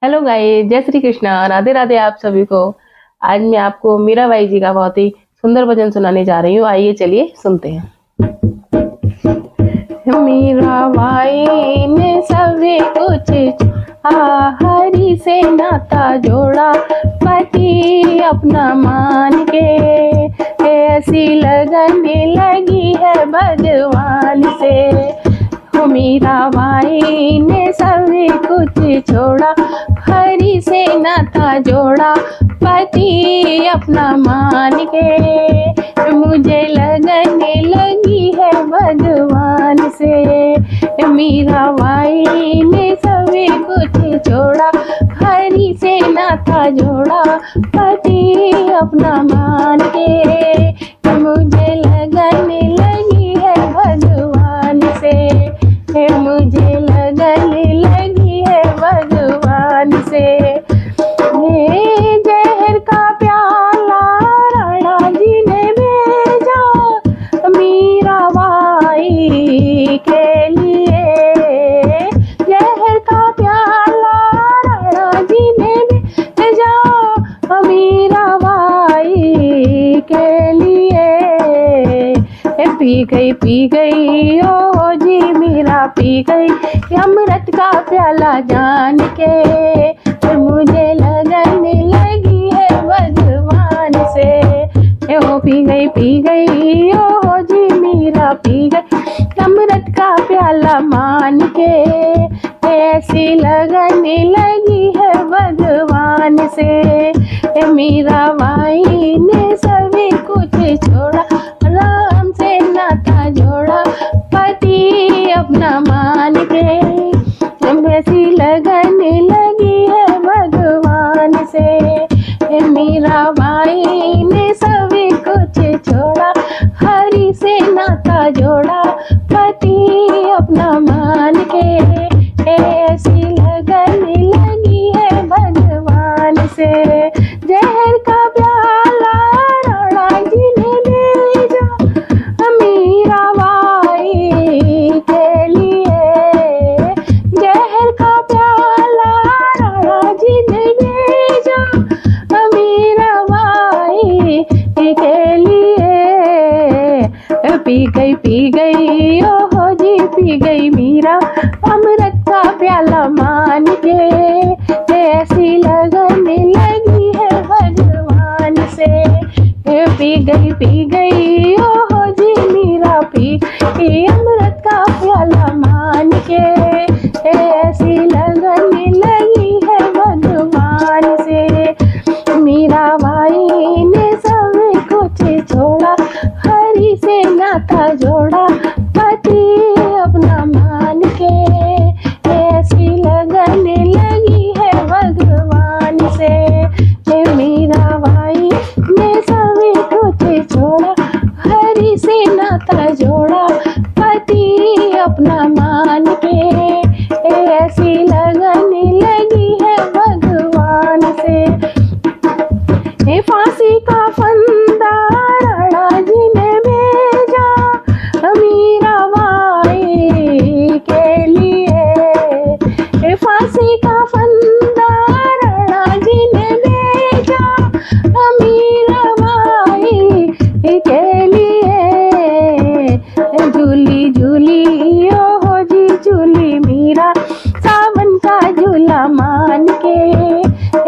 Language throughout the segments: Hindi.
हेलो गाइस, जय श्री कृष्णा, राधे राधे आप सभी को। आज मैं आपको मीराबाई जी का बहुत ही सुंदर भजन सुनाने जा रही हूँ। आइए चलिए सुनते हैं। मीराबाई ने सभी कुछ हरि से नाता जोड़ा, पति अपना मान के ऐसी लगने लगी है भगवान से। मीराबाई ने सभी कुछ छोड़ा, हरि से नाता जोड़ा, पति अपना मान के मुझे लगने लगी है भगवान से। मीराबाई ने सभी कुछ छोड़ा, हरि से नाता जोड़ा, पति अपना मान के मुझे लगने लगी है भगवान से। मुझे लगने लगी है भगवान से। ये जहर का प्याला राणा जी ने भेजा मीराबाई के लिए। जहर का प्याला राणा जी ने भेजा मीराबाई के लिए। पी गई ओ जी मीरा पी गई अमृत का प्याला जान के मुझे लगने लगी है भगवान से। ओ पी गई ओ जी मीरा पी गई अमृत का प्याला मान के ऐसी लगने लगी है भगवान से। मीराबाई ने सभी कुछ छोड़ा, राम से नाता जोड़ा, पति अपना मान के ऐसी लगने लगी है भगवान से। मीराबाई ने सभी कुछ छोड़ा, हरि से नाता जोड़ा, पति अपना मान के ऐसी लगने लगी है भगवान से। जहर का प्याला राणा जी ने भेजा मीराबाई के लिए। जहर का प्याला राणा जी ने भेजा मीराबाई के लिए। पी गई ओहो जी पी गई मीरा अमृत का प्याला मान के ऐसी लगने लगी है भगवान से। पी गई ओहो जी मीरा पी अमृत का प्याला मान के ऐसी लगने लगी है भगवान से। मीराबाई ने सब कुछ छोड़ा, हरि से नाता जोड़ा, पति अपना मान के ऐसी लगने लगी है भगवान से। मीराबाई ने सभी कुछ छोड़ा, हरि से नाता जोड़ा, पति अपना मान के ऐसी लगने लगी है भगवान से। फांसी का फंदा राणा जी ने भेजा मीराबाई के लिए। फांसी का फंदा राणा जी ने भेजा मीराबाई के लिए। झूली झूली ओहो जी झूली मीरा सावन का झूला मान के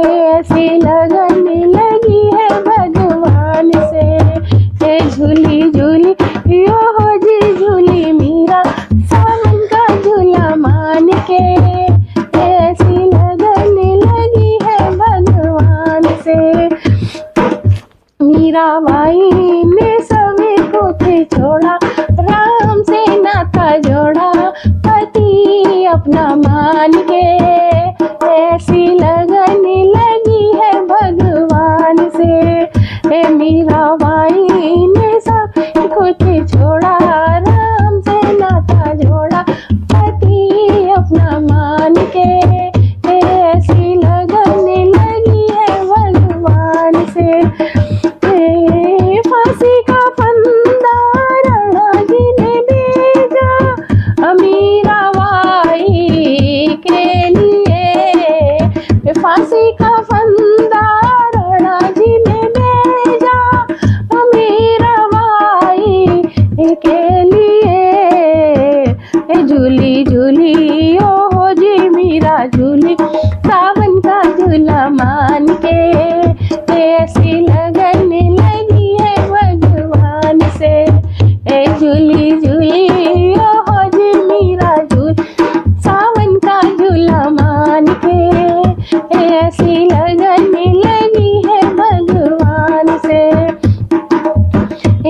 ऐसी लगने लगी है भगवान से। झूली झूली ओहो जी झूली मीरा सावन का झूला मान के ऐसी लगने लगी है भगवान से। मीराबाई ने सभी कुछ छोड़ा, राम से नाता जोड़ा, पति अपना मान के ऐसी लगने लगी है भगवान से। मीराबाई ने सब कुछ छोड़ा, राम से नाता जोड़ा, पति अपना मान के ऐसी लगने लगी है भगवान से। झूली सावन का झूला मान के, ऐसी लगन लगी है भगवान से। ए झूली झूली ओहो जी मीरा झूल सावन का झूला मान के, ऐसी लगन लगी है भगवान से।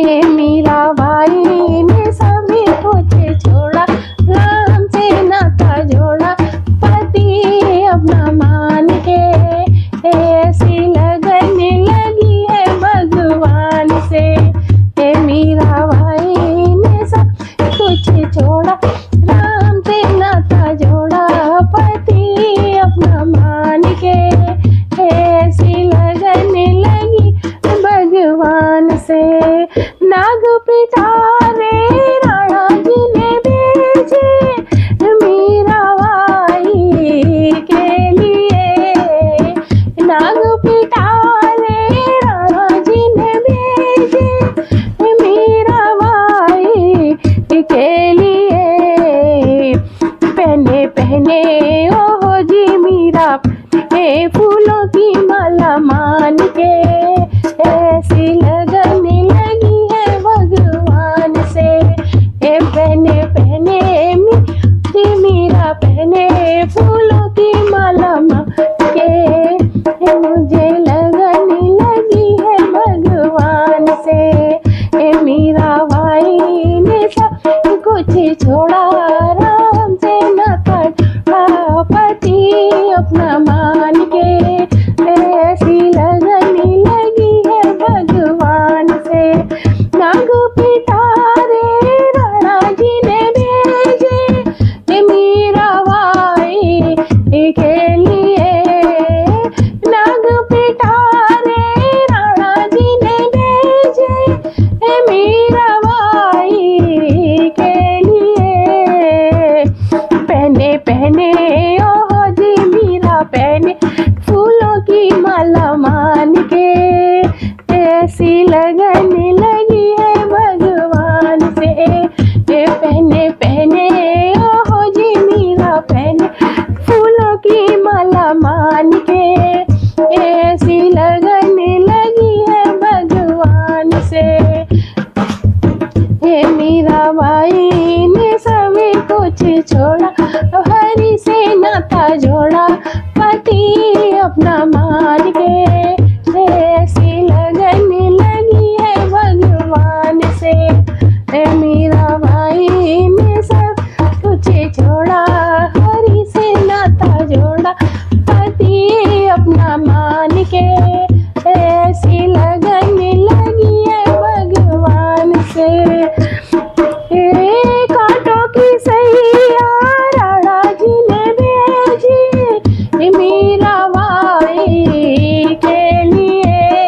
ए मीरा बाई ने सभी कुछ छोड़ा, राम से नाता जोड़ा, पति अपना मान के, ऐसी लगन लगी है भगवान से। ए मीरा बाई ने सब कुछ छोड़ा, राम से नाता जोड़ा, पति अपना मान के, ऐसी लगन लगी भगवान से। नाग पिटारे राणा जी ने भेजे मीरा बाई के लिए, नाग पिटारे राणा जी ने भेजे मीरा बाई के लिए। पहने पहने ओहो जी मीरा फूलों की माला मान के, ऐसी लगन लगी है भगवान से। ए पहने पहने जी मीरा पहने फूलों की माला मान के, मुझे लगन लगी है भगवान से। ए मीरा बाई ने सब कुछ छोड़ा, राम से नाता जोड़ा, पति अपना मान के, ऐसी लगन लगी है भगवान से। नाग पिटारे राणा जी ने भेजे मीरा बाई के लिए, नाग पिटारे राणा जी ने भेजे मीरा बाई के लिए। पहने पहने ओहो जी मीरा पहने फूलों की माला मान के, ऐसी लगन लगी है भगवान से। ए पहने पहने ओहो जी मीरा पहने फूलों की माला मान के, ऐसी लगन लगी है भगवान से। हे मीरा बाई ने सभी कुछ छोड़ा, हरि से नाता जोड़ा, पति अपना मान के, ऐसी लगन लगी है भगवान से। हे मीरा बाई ने सब कुछ छोड़ा, हरि से नाता जोड़ा, पति अपना मान के, ऐसी लगन लगी है भगवान से। कांटों की सैया राणा जी ने भेजी मीरा बाई के लिए,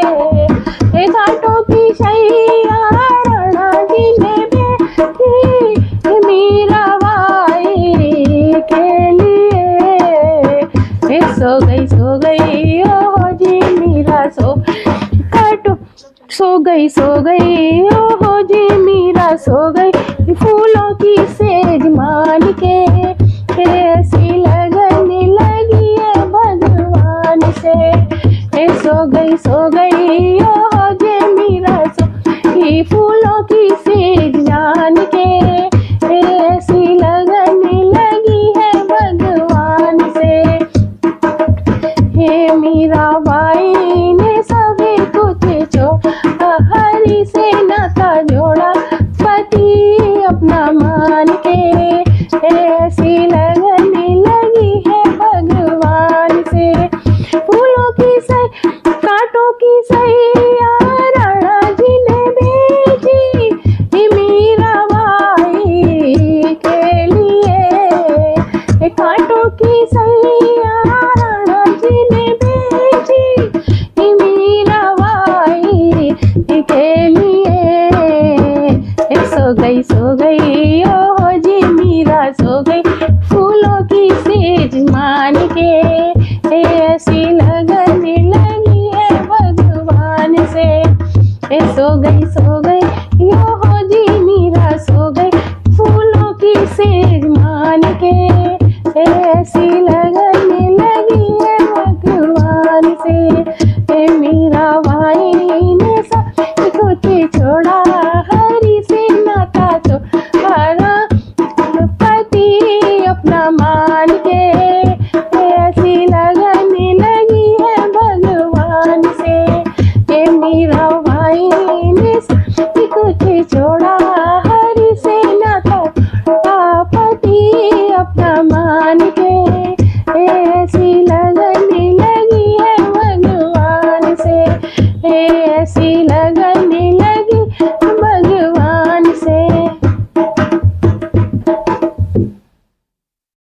कांटों की सैया राणा जी ने भेजी मीरा बाई के लिए। सो गई ओहो जी मीरा सो गई ओहो जी मीरा सो गई, फूलों की सेज मान के, ऐसी लगन लगी है भगवान से। सो गई ओहो जी मीरा सो गई, फूलों की सेज जान के, ऐसी लगन लगी है भगवान से। हे मीरा बाई ने सभी कुछ छोड़ा, हरि से नाता जोड़ा, पति अपना मान के, ऐसी लगन लगी है भगवान से। फूलों की सही कांटों की सैया राणा जी ने भेजी मीरा बाई के लिए, कांटों की सैया राणा जी ने भेजी मीरा बाई के लिए। सो गई ओहो जी मीरा सो गई, फूलों की सेज मान के, ऐसी लगन लगी है भगवान से। सो गई ओहो जी मीरा सो गई, फूलों की सेज मान के, ऐसी लगन के, ऐसी लगन लगी है भगवान से। ये मीरा भाई ने कुछ छोड़ा हरि से नाता, पति अपना मान के।